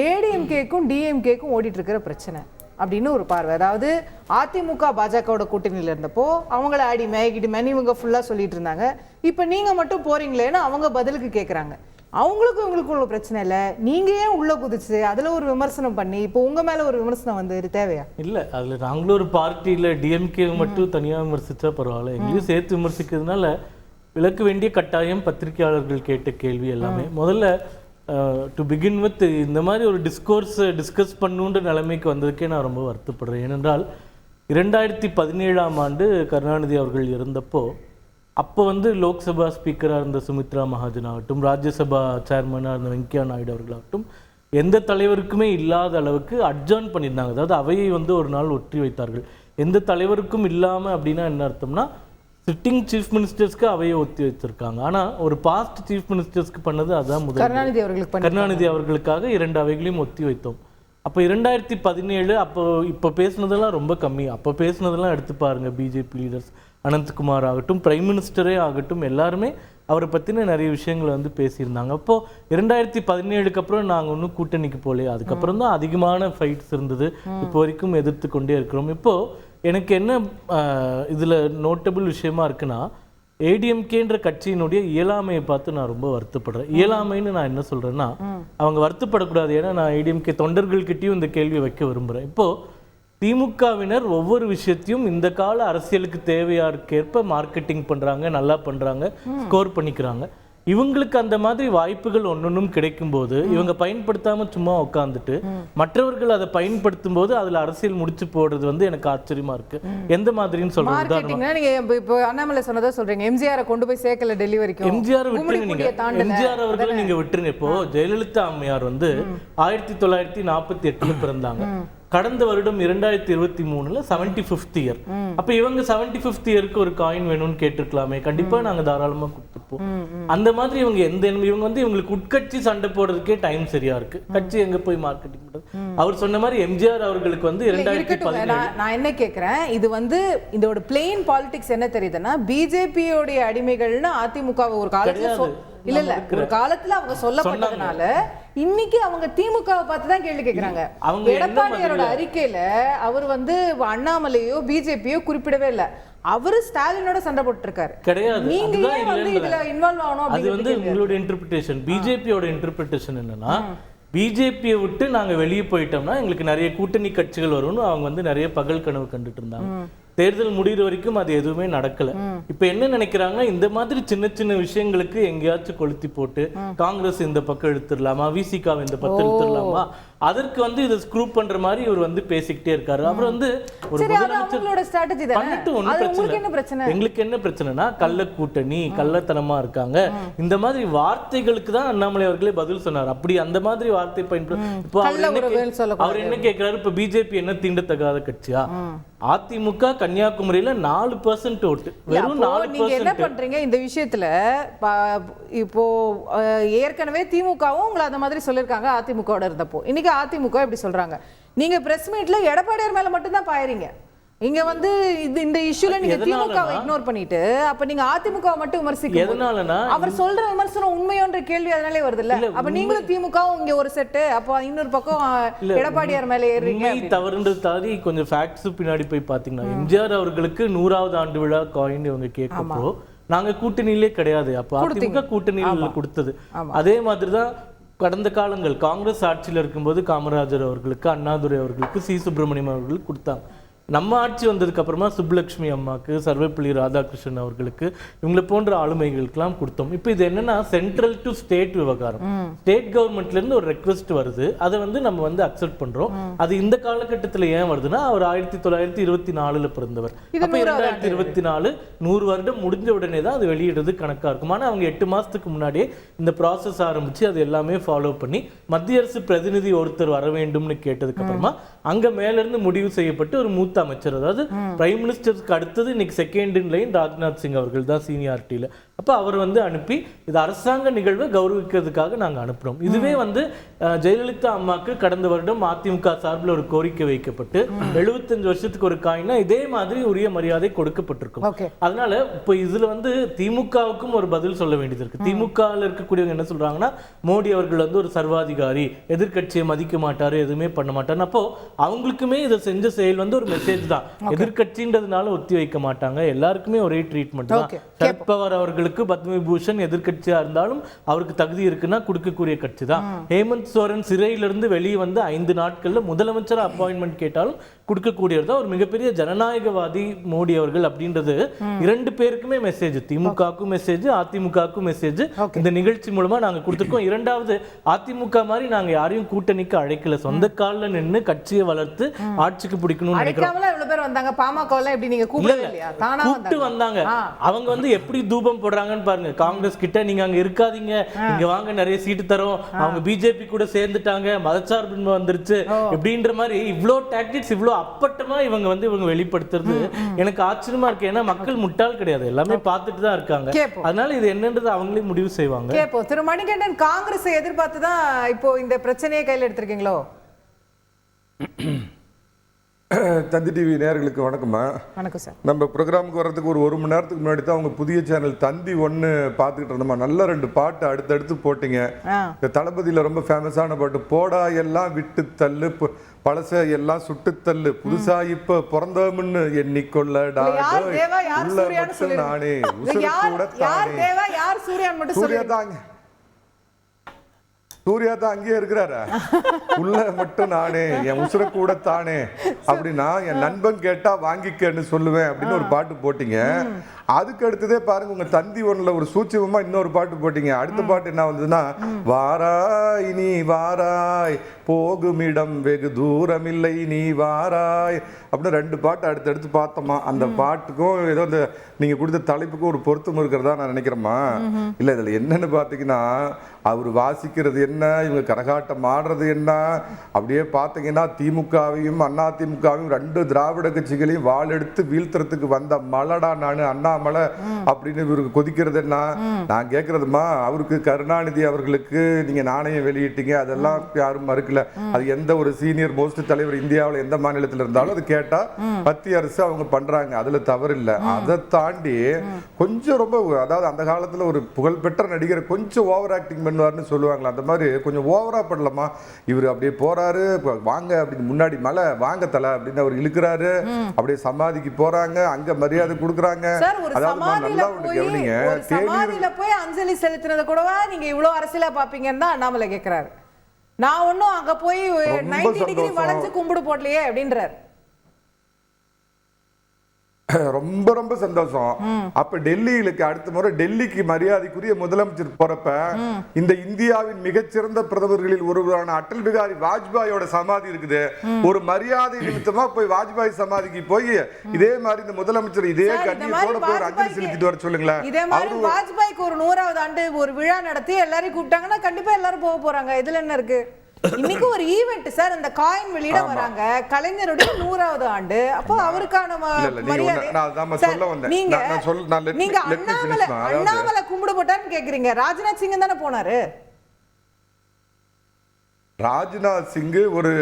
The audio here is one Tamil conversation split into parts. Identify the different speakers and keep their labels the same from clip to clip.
Speaker 1: ஏடிஎம்கேக்கும் டிஎம்கேக்கும் ஓடிட்டு இருக்கிற பிரச்சனை அப்படின்னு ஒரு பார்வை. அதாவது அதிமுக பாஜகவோட கூட்டணியில் இருந்தப்போ அவங்கள அடிமை கிடிமைன்னு இவங்க ஃபுல்லாக சொல்லிட்டு இருந்தாங்க. இப்போ நீங்கள் மட்டும் போறீங்களேன்னு அவங்க பதிலுக்கு கேட்குறாங்க. அவங்களுக்கும் இவங்களுக்கும் உள்ள பிரச்சனை இல்லை, நீங்கள் ஏன் உள்ள குதிச்சு அதில் ஒரு விமர்சனம் பண்ணி இப்போ உங்கள் மேலே ஒரு விமர்சனம் வந்து தேவையா?
Speaker 2: இல்லை, அதில் நாங்களும் ஒரு பார்ட்டியில் டிஎம்கே மட்டும் தனியாக விமர்சித்தா பரவாயில்ல, எங்கேயும் சேர்த்து விமர்சிக்கிறதுனால விளக்க வேண்டிய கட்டாயம் பத்திரிகையாளர்கள் கேட்ட கேள்வி எல்லாமே. முதல்ல டு பிகின் வித் இந்த மாதிரி ஒரு டிஸ்கஸ் பண்ணுன்ற நிலைமைக்கு வந்ததுக்கே நான் ரொம்ப வருத்தப்படுறேன். ஏனென்றால் 2017ஆம் ஆண்டு கருணாநிதி அவர்கள் இருந்தப்போ அப்போ வந்து லோக்சபா ஸ்பீக்கராக இருந்த சுமித்ரா மகாஜன் ஆகட்டும், ராஜ்யசபா சேர்மனாக இருந்த வெங்கையா நாயுடு அவர்களாகட்டும், எந்த தலைவருக்குமே இல்லாத அளவுக்கு அட்ஜார்ன் பண்ணியிருந்தாங்க. அதாவது அவையை வந்து ஒரு நாள் ஒற்றி வைத்தார்கள். எந்த தலைவருக்கும் இல்லாமல் அப்படின்னா என்ன அர்த்தம்னா, சிட்டிங் சீஃப் மினிஸ்டர்ஸ்க்கு அவையை ஒத்தி வச்சிருக்காங்க. ஆனால் ஒரு பாஸ்ட் சீஃப் மினிஸ்டர்ஸ்க்கு பண்ணது அதுதான் முதல். கருணாநிதி அவர்களுக்காக 2 அவைகளையும் ஒத்தி வைத்தோம். அப்போ 2017 அப்போ இப்போ பேசுனதெல்லாம் ரொம்ப கம்மி. அப்போ பேசுனதெல்லாம் எடுத்து பாருங்க, பிஜேபி லீடர்ஸ் அனந்த்குமார் ஆகட்டும், பிரைம் மினிஸ்டரே ஆகட்டும், எல்லாருமே அவரை பற்றின நிறைய விஷயங்களை வந்து பேசியிருந்தாங்க. அப்போது 2017க்கு அப்புறம் நாங்கள் ஒன்றும் கூட்டணிக்கு போகலையே, அதுக்கப்புறம் தான் அதிகமான ஃபைட்ஸ் இருந்தது. இப்போ வரைக்கும் எதிர்த்து கொண்டே இருக்கிறோம். இப்போது எனக்கு என்ன இதில் நோட்டபிள் விஷயமா இருக்குன்னா, ஏடிஎம்கேன்ற கட்சியினுடைய இயலாமையை பார்த்து நான் ரொம்ப வருத்தப்படுறேன். இயலாமைன்னு நான் என்ன சொல்கிறேன்னா, அவங்க வருத்தப்படக்கூடாது. ஏன்னா நான் ஏடிஎம்கே தொண்டர்கள்கிட்டையும் இந்த கேள்வி வைக்க விரும்புகிறேன். இப்போது திமுகவினர் ஒவ்வொரு விஷயத்தையும் இந்த கால அரசியலுக்கு தேவையாற்கேற்ப மார்க்கெட்டிங் பண்ணுறாங்க, நல்லா பண்ணுறாங்க, ஸ்கோர் பண்ணிக்கிறாங்க. இவங்களுக்கு அந்த மாதிரி வாய்ப்புகள் ஒன்னொன்னும் கிடைக்கும் போது இவங்க பயன்படுத்தாம சும்மா உட்காந்துட்டு மற்றவர்கள் அதை பயன்படுத்தும் போது அதுல அரசியல் முடிச்சு போடுறது வந்து எனக்கு ஆச்சரியமா இருக்கு. எந்த மாதிரின்னு சொல்றேன்,
Speaker 1: இப்போ அண்ணாமலை சொன்னதா சொல்றீங்க, எம்ஜிஆர் கொண்டு போய் சேர்க்கல டெல்லி வரைக்கும்.
Speaker 2: எம்ஜிஆர் விட்டுருங்க, நீங்க எம்ஜிஆர் அவர்களை நீங்க விட்டுருங்க. இப்போ ஜெயலலிதா அம்மையார் வந்து 1948 பிறந்தாங்க. கடந்த வருடம் 2023 75th இயர். அப்ப இவங்க 75th இயருக்கு ஒரு காயின் வேணும்னு கேட்டிருக்கலாமே, கண்டிப்பா நாங்க தாராளமா கொடுத்துப்போம். அந்த மாதிரி இவங்க இவங்க வந்து இவங்களுக்கு உட்கட்சி சண்டை போடுறதுக்கே டைம் சரியா இருக்கு. கட்சி எங்க போய் மார்க்கெட்டிங் பண்றது? அவர் சொன்ன மாதிரி எம்ஜிஆர் அவர்களுக்கு வந்து 2017.
Speaker 1: நான் என்ன கேட்கிறேன், இது வந்து இதோட பிளெயின் பாலிடிக்ஸ் என்ன தெரியுதுன்னா, பிஜேபியோட அடிமைகள்னு அதிமுக ஒரு காலத்துல இல்ல ஒரு காலத்துல அவங்க சொல்லப்பட்டதுனால இன்னைக்கு அவங்க திமுகவை பார்த்து தான் கேள்வி கேட்கிறாங்க. எடப்பாடியாரோட அறிக்கையில அவர் வந்து அண்ணாமலையோ பிஜேபியோ குறிப்பிடவே இல்லை. அவரு ஸ்டாலினோட சண்டை போட்டு இருக்காரு.
Speaker 2: கிடையாது,
Speaker 1: நீங்க வந்து இதுல இன்வால்வ் ஆகணும்.
Speaker 2: அது வந்து உங்களோட இன்டர்பிரேஷன். பிஜேபியோட இன்டர்பிரேஷன் என்னன்னா, பிஜேபியை விட்டு நாங்க வெளியே போயிட்டோம்னா எங்களுக்கு நிறைய கூட்டணி கட்சிகள் வரும்னு அவங்க வந்து நிறைய பகல் கனவு கண்டுட்டு இருந்தாங்க. தேர்தல் முடிகிற வரைக்கும் அது எதுவுமே நடக்கல. இப்ப என்ன நினைக்கிறாங்கன்னா, இந்த மாதிரி சின்ன சின்ன விஷயங்களுக்கு எங்கேயாச்சும் கொளுத்தி போட்டு காங்கிரஸ் இந்த பக்கம் எடுத்துடலாமா, விசிகா இந்த பக்கம் எடுத்துடலாமா, அதற்கு வந்து இதை ஸ்க்ரூ பண்ற மாதிரி இவர் வந்து பேசிக்கிட்டே இருக்காரு. அவர் வந்து ஒரு முதலமைச்சர் பண்ணிட்டு ஒன்னும் பிரச்சனை. எங்களுக்கு என்ன பிரச்சனைனா, கள்ள கூட்டணி, கள்ளத்தனமா இருக்காங்க, இந்த மாதிரி வார்த்தைகளுக்கு தான் அண்ணாமலை அவர்களே பதில் சொன்னார். அப்படி அந்த மாதிரி வார்த்தை பயன்படுத்த இப்போ அவர் என்ன கேட்கிறாரு, இப்ப பிஜேபி என்ன தீண்டத்தகாத கட்சியா? அதிமுக கன்னியாகுமரியில 4% ஓட்டு, வெறும் 4%.
Speaker 1: நீங்க என்ன பண்றீங்க இந்த விஷயத்துல? இப்போ ஏற்கனவே திமுகவும் உங்களை அந்த மாதிரி சொல்லிருக்காங்க அதிமுகவோட இருந்தப்போ. இன்னைக்கு அதிமுக எப்படி சொல்றாங்க? நீங்க பிரஸ் மீட்ல எடப்பாடியார் மேல மட்டும் தான் பாயறீங்க. இங்க வந்து இந்த இஷ்யூல நீங்க திமுகவை இக்னோர் பண்ணிட்டு அப்ப நீங்க அதிமுகவை மட்டும் விமர்சிக்க எதனாலனா, அவர் சொல்ற விமர்சனம் உண்மையோன்ற கேள்வி அதனாலே வருது இல்ல? அப்ப நீங்களும் திமுகவும் இங்க ஒரு செட், அப்ப இன்னொரு பக்கம் எடப்பாடியார் மேல ஏறீங்க.
Speaker 2: தவறுன்றது தாண்டி கொஞ்சம் ஃபேக்ட்ஸ் பின்னாடி போய் பாத்தீங்கன்னா, எம்ஜிஆர் அவர்களுக்கு 100வது ஆண்டு விழா காயின் இவங்க கேட்கப்போ நாங்க கூட்டணியிலே கிடையாது. அப்ப அதிமுக கூட்டணியில கொடுத்தது. அதே மாதிரிதான் கடந்த காலங்கள் காங்கிரஸ் ஆட்சியில் இருக்கும்போது காமராஜர் அவர்களுக்கு, அண்ணாதுரை அவர்களுக்கு, சி சுப்பிரமணியம் அவர்களுக்கு கொடுத்தாங்க. நம்ம ஆட்சி வந்ததுக்கு அப்புறமா சுப்புலட்சுமி அம்மாக்கு, சர்வேப்பள்ளி ராதாகிருஷ்ணன் அவர்களுக்கு, இவங்களை போன்ற ஆளுமைகளுக்கெல்லாம் கொடுத்தோம். இப்போ இது என்னன்னா, சென்ட்ரல் டு ஸ்டேட் விவகாரம். ஸ்டேட் கவர்மெண்ட்ல இருந்து ஒரு ரெக்வெஸ்ட் வருது, அதை வந்து நம்ம வந்து அக்செப்ட் பண்றோம். அது இந்த காலகட்டத்தில் ஏன் வருதுன்னா, அவர் 1924 பிறந்தவர். அப்ப 2024 100 வருடம் முடிஞ்ச உடனே தான் அது வெளியிடுறது கணக்கா இருக்கும். ஆனா அவங்க 8 மாசத்துக்கு முன்னாடியே இந்த ப்ராசஸ் ஆரம்பிச்சு அது எல்லாமே ஃபாலோ பண்ணி மத்திய அரசு பிரதிநிதி ஒருத்தர் வர வேண்டும்னு கேட்டதுக்கு அப்புறமா அங்க மேல இருந்து முடிவு செய்யப்பட்டு ஒரு மூத்த மூத்த அமைச்சர். அதாவது பிரைம் மினிஸ்டருக்கு அடுத்தது இன்னைக்கு second in line Rajnath Singh அவர்கள் தான் சீனியாரிட்டியில். அப்போ அவர் வந்து அனுப்பி இது அரசாங்க நிகழ்வை கௌரவிக்கிறதுக்காக நாங்கள் அனுப்புகிறோம். இதுவே வந்து ஜெயலலிதா அம்மாவுக்கு கடந்த வருடம் அதிமுக சார்பில் ஒரு கோரிக்கை வைக்கப்பட்டு 75 வருஷத்துக்கு ஒரு காயினா இதே மாதிரி உரிய மரியாதை கொடுக்கப்பட்டிருக்கும். அதனால இப்போ இதுல வந்து திமுகவுக்கும் ஒரு பதில் சொல்ல வேண்டியது இருக்கு. திமுகவில் இருக்கக்கூடியவங்க என்ன சொல்றாங்கன்னா, மோடி அவர்கள் வந்து ஒரு சர்வாதிகாரி, எதிர்கட்சியை மதிக்க மாட்டாரு, எதுவுமே பண்ண மாட்டாரு. அப்போ அவங்களுக்குமே இதை செஞ்ச செயல் வந்து ஒரு மெசேஜ் தான். எதிர்கட்சின்றதுனால ஒத்தி வைக்க மாட்டாங்க, எல்லாருக்குமே ஒரே ட்ரீட்மெண்ட் தான். சரத் பவார் அவர்களுக்கு பத்ம விபூஷன் எதிர்கட்சியா இருந்தாலும் அவருக்கு தகுதி இருக்குன்னா கொடுக்கக்கூடிய கட்சி தான். ஹேமந்த் சோரன் சிறையிலிருந்து வெளியே வந்து 5 நாட்கள்ல முதலமைச்சர் அப்பாயின்மெண்ட் கேட்டாலும் கொடுக்கக்கூடியவர் தான். ஒரு மிகப்பெரிய ஜனநாயகவாதி மோடி அவர்கள் அப்படின்றது 2 பேருக்குமே மெசேஜ். திமுகவுக்கும் மெசேஜ், அதிமுகவுக்கும் மெசேஜ். இந்த நிகழ்ச்சி மூலமா நாங்க கொடுத்துருக்கோம். இரண்டாவது, அதிமுக மாதிரி நாங்க யாரையும் கூட்டணிக்கு அழைக்கல, சொந்த கால்ல நின்று கட்சியை வளர்த்து ஆட்சிக்கு பிடிக்கணும்னு நினைக்கிறோம். கூப்பிட்டு வந்தாங்க. அவங்க வந்து எப்படி தூபம் போடுறாங்கன்னு பாருங்க. காங்கிரஸ் கிட்ட நீங்க அங்க இருக்காதீங்க, இங்க வாங்க, நிறைய சீட்டு தரோம். அவங்க பிஜேபி கூட சேர்ந்துட்டாங்க, மதச்சார்பின்மை வந்துருச்சு அப்படின்ற மாதிரி இவ்வளோ டாக்டிக்ஸ், இவ்வளோ அப்பட்டமா இவங்க வெளிப்படுத்துறது எனக்கு ஆச்சரியமா இருக்கு. ஏன்னா மக்கள் முட்டாள் கிடையாது, எல்லாமே பார்த்துட்டு தான் இருக்காங்க. அதனால இது என்னன்றது அவங்களே முடிவு செய்வாங்க.
Speaker 1: திரு மணிகண்டன், காங்கிரஸ் எதிர்பார்த்து தான் இப்போ இந்த பிரச்சனையை கையில் எடுத்திருக்கீங்களோ?
Speaker 3: தந்தி டிவி நேயர்களுக்கு வணக்கம்மா.
Speaker 1: வணக்கம் சார்.
Speaker 3: நம்ம ப்ரோக்ராமுக்கு வர்றதுக்கு ஒரு மணி நேரத்துக்கு முன்னாடி தான் அவங்க புதிய சேனல் தந்தி 1 பார்த்துக்கிட்டு இருந்தோமா. நல்ல 2 பாட்டு அடுத்தடுத்து போட்டிங்க. இந்த தளபதியில் ரொம்ப ஃபேமஸான பாட்டு, போடா எல்லாம் விட்டு தள்ளு, பழச எல்லாம் சுட்டு தள்ளு, புதுசா இப்ப பிறந்தோம்னு எண்ணிக்கொள்ளடா, உள்ள மட்டும் நானே, உசுர கூட தானே. சூர்யா தாங்க, சூர்யா தான் அங்கேயே இருக்கிறாரா, உள்ள மட்டும் நானே, என் உசுர கூட தானே அப்படின்னா என் நண்பன் கேட்டா வாங்கிக்கன்னு சொல்லுவேன் அப்படின்னு ஒரு பாட்டு போட்டீங்க. அதுக்கு அடுத்ததே பாருங்க, உங்க தந்தி 1ல ஒரு சூட்சமா இன்னொரு பாட்டு போட்டீங்க. அடுத்த பாட்டு என்ன வந்ததுன்னா, வாராய் நீ வாராய், போகும் இடம் வெகு தூரம் இல்லை நீ வாராய் அப்படின்னு 2 பாட்டு அடுத்தடுத்து பார்த்தோமா. அந்த பாட்டுக்கும் ஏதோ இந்த நீங்க கொடுத்த தலைப்புக்கும் ஒரு பொருத்தம் இருக்கிறதா நான் நினைக்கிறேம்மா. இல்ல இதுல என்னன்னு பாத்தீங்கன்னா, அவர் வாசிக்கிறது என்ன, இவங்க கரகாட்டம் ஆடுறது என்ன, அப்படியே பார்த்தீங்கன்னா திமுகவையும் அதிமுகவையும் 2 திராவிட கட்சிகளையும் வாளெடுத்து வீழ்த்துறதுக்கு வந்த மலடா நானு அண்ணாமலை அப்படின்னு இவருக்கு கொதிக்கிறது என்ன. நான் கேட்கறதுமா, அவருக்கு கருணாநிதி அவர்களுக்கு நீங்க நாணயம் வெளியிட்டீங்க, அதெல்லாம் யாரும் மறுக்கல. அது எந்த ஒரு சீனியர் மோஸ்ட் தலைவர் இந்தியாவில் எந்த மாநிலத்தில் இருந்தாலும் அது கேட்டா மத்திய அரசு அவங்க பண்றாங்க, அதுல தவறு இல்லை. அதை தாண்டி கொஞ்சம் ரொம்ப, அதாவது அந்த காலத்துல ஒரு புகழ்பெற்ற நடிகர் கொஞ்சம் ஓவர் ஆக்டிங் பண்ணுவார்னு சொல்லுவாங்களா, அந்த மாதிரி கொஞ்சம் ஓவரா பண்ணலாமா. இவர் அப்படியே போறாரு, வாங்க அப்படின்னு முன்னாடி மலை வாங்க தலை அப்படின்னு அவர் இழுக்கிறாரு, அப்படியே சமாதிக்கு போறாங்க, அங்க மரியாதை கொடுக்குறாங்க.
Speaker 1: போய் அஞ்சலி செலுத்தினத கூடவா நீங்க இவ்வளவு அரசியலா பாப்பீங்கன்னு தான் அண்ணாமலை கேட்கிறாரு. நான் ஒன்னும் அங்க போய் 90 டிகிரி வளைஞ்சு கும்பிடு போடலையே அப்படின்றார்.
Speaker 3: ரொம்ப ரொம்ப சந்தோஷம். அப்ப டெல்லிக்கு அடுத்த முறை டெல்லிக்கு மரியாதைக்குரிய முதலமைச்சர் போறப்ப இந்த இந்தியாவின் மிகச்சிறந்த பிரதமர்களில் ஒருவரான அடல் பிகாரி வாஜ்பாயோட சமாதி இருக்குது. ஒரு மரியாதை நிமித்தமா போய் வாஜ்பாய் சமாதிக்கு போய் இதே மாதிரி இந்த முதலமைச்சர் இதே கண்ணியத்தோட போய் அஞ்சலி செலுத்திட்டு வர சொல்லுங்களேன்.
Speaker 1: இதே மாதிரி வாஜ்பாய்க்கு ஒரு 100வது ஆண்டு ஒரு விழா நடத்தி எல்லாரையும் கூப்பிட்டாங்கன்னா கண்டிப்பா எல்லாரும் போக போறாங்க. இதுல என்ன இருக்கு? இன்னைக்கு ஒரு ஈவென்ட் சார், அந்த காயின் வெளியிட வராங்க, கலைஞருடைய 100வது ஆண்டு. அப்போ அவருக்கான நீங்க அண்ணாமலை கும்பிடு போட்டான்னு கேக்குறீங்க. ராஜ்நாத் சிங் தானே போனாரு.
Speaker 3: ராஜ்நாத் சிங் ஒரு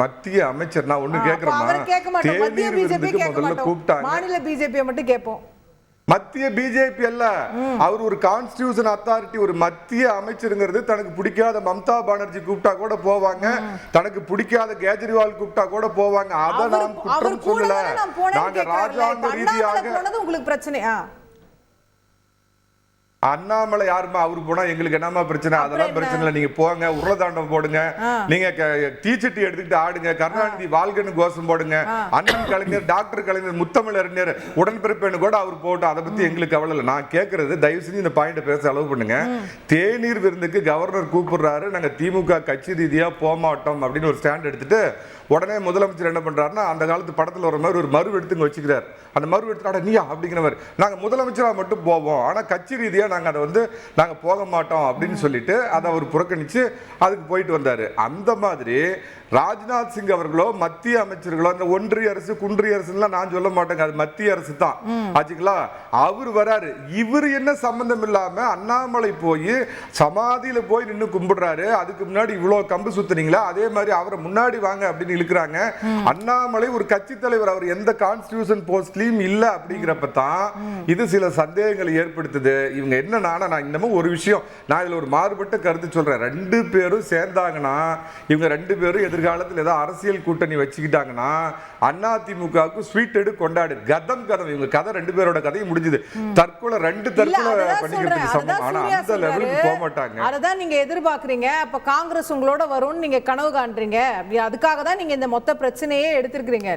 Speaker 3: மத்திய அமைச்சர். நான் ஒண்ணு கேக்குறேன்,
Speaker 1: மத்திய பிஜேபி கேட்க மாட்டோம், மாநில பிஜேபியை மட்டும் கேட்போம்.
Speaker 3: மத்திய பிஜேபி அல்ல, அவர் ஒரு கான்ஸ்டிடியூஷன் அத்தாரிட்டி, ஒரு மத்திய அமைச்சருங்கிறது. தனக்கு பிடிக்காத மம்தா பானர்ஜி கூப்பிட்டா கூட போவாங்க, தனக்கு பிடிக்காத கேஜ்ரிவால் கூப்பிட்டா கூட போவாங்க. அத நான் குற்றம் சொல்லல. நாங்க ராஜாங்க ரீதியாக
Speaker 1: உங்களுக்கு பிரச்சனையா?
Speaker 3: அண்ணாமலை யாருமா, அவரு போனா எங்களுக்கு என்னமா பிரச்சனை? அதெல்லாம் பிரச்சனை இல்லை, நீங்க போங்க, உருளதாண்டம் போடுங்க, நீங்க தீச்சட்டி எடுத்துக்கிட்டு ஆடுங்க, கருணாநிதி வாழ்கன்னு கோஷம் போடுங்க, அண்ணன் கலைஞர், டாக்டர் கலைஞர், முத்தமிழறிஞர், உடன்பிறப்பேன்னு கூட அவர் போட்டோம். அதை பத்தி எங்களுக்கு கவலை இல்லை. நான் கேட்கறது, தயவு செஞ்சு இந்த பாயிண்ட் பேச அளவு பண்ணுங்க. தேநீர் விருந்துக்கு கவர்னர் கூப்பிடுறாரு, நாங்க திமுக கட்சி ரீதியா போக மாட்டோம் அப்படின்னு ஒரு ஸ்டாண்ட் எடுத்துட்டு உடனே முதலமைச்சர் என்ன பண்றாருன்னா, அந்த காலத்து படத்துல வர மாதிரி ஒரு மறு எடுத்துங்க வச்சுக்கிறார். அந்த மறு எடுத்துட்டா நீயா அப்படிங்கிறவர், நாங்க முதலமைச்சரா மட்டும் போவோம், ஆனா கட்சி ரீதியா நாங்க அதை வந்து நாங்க போக மாட்டோம் அப்படின்னு சொல்லிட்டு அதை அவர் புறக்கணிச்சு அதுக்கு போயிட்டு வந்தாரு. அந்த மாதிரி ராஜ்நாத் சிங் அவர்களோ மத்திய அமைச்சர்களோ அந்த ஒன்றிய அரசு குன்றிய அரசுலாம் நான் சொல்ல மாட்டேங்க, அது மத்திய அரசு தான் ஆச்சுங்களா. அவர் வராரு, இவர் என்ன சம்பந்தம் இல்லாம அண்ணாமலை போய் சமாதியில போய் நின்று கும்பிடுறாரு. அதுக்கு முன்னாடி இவ்வளவு கம்பு சுத்துனீங்களா, அதே மாதிரி அவரை முன்னாடி வாங்க அப்படின்னு இழுக்கிறாங்க. அண்ணாமலை ஒரு கட்சி தலைவர், அவர் எந்த கான்ஸ்டிடியூஷன் போஸ்ட்லயும் இல்ல அப்படிங்கிறப்ப தான் இது சில சந்தேகங்களை ஏற்படுத்துது. இவங்க என்னன்னா, நான் இன்னமும் ஒரு விஷயம், நான் இதுல ஒரு மாறுபட்ட கருத்து சொல்றேன். ரெண்டு பேரும் சேர்ந்தாங்கன்னா, இவங்க ரெண்டு பேரும் எதிர்காலத்தில் ஏதாவது அரசியல் கூட்டணி வச்சுக்கிட்டாங்கன்னா அதிமுகவுக்கு ஸ்வீட் எடு கொண்டாடு கதம் இவங்க கதை ரெண்டு பேரோட கதையும் முடிஞ்சது. தற்கொலை பண்ணிக்கிறதுக்கு சமம். ஆனா அந்த லெவலுக்கு போக மாட்டாங்க.
Speaker 1: அததான் நீங்க எதிர்பார்க்கறீங்க. அப்ப காங்கிரஸ் உங்களோட வரும்னு நீங்க கனவு காண்றீங்க. அதுக்காக தான் நீங்க இந்த மொத்த பிரச்சனையே எடுத்திருக்கீங்க.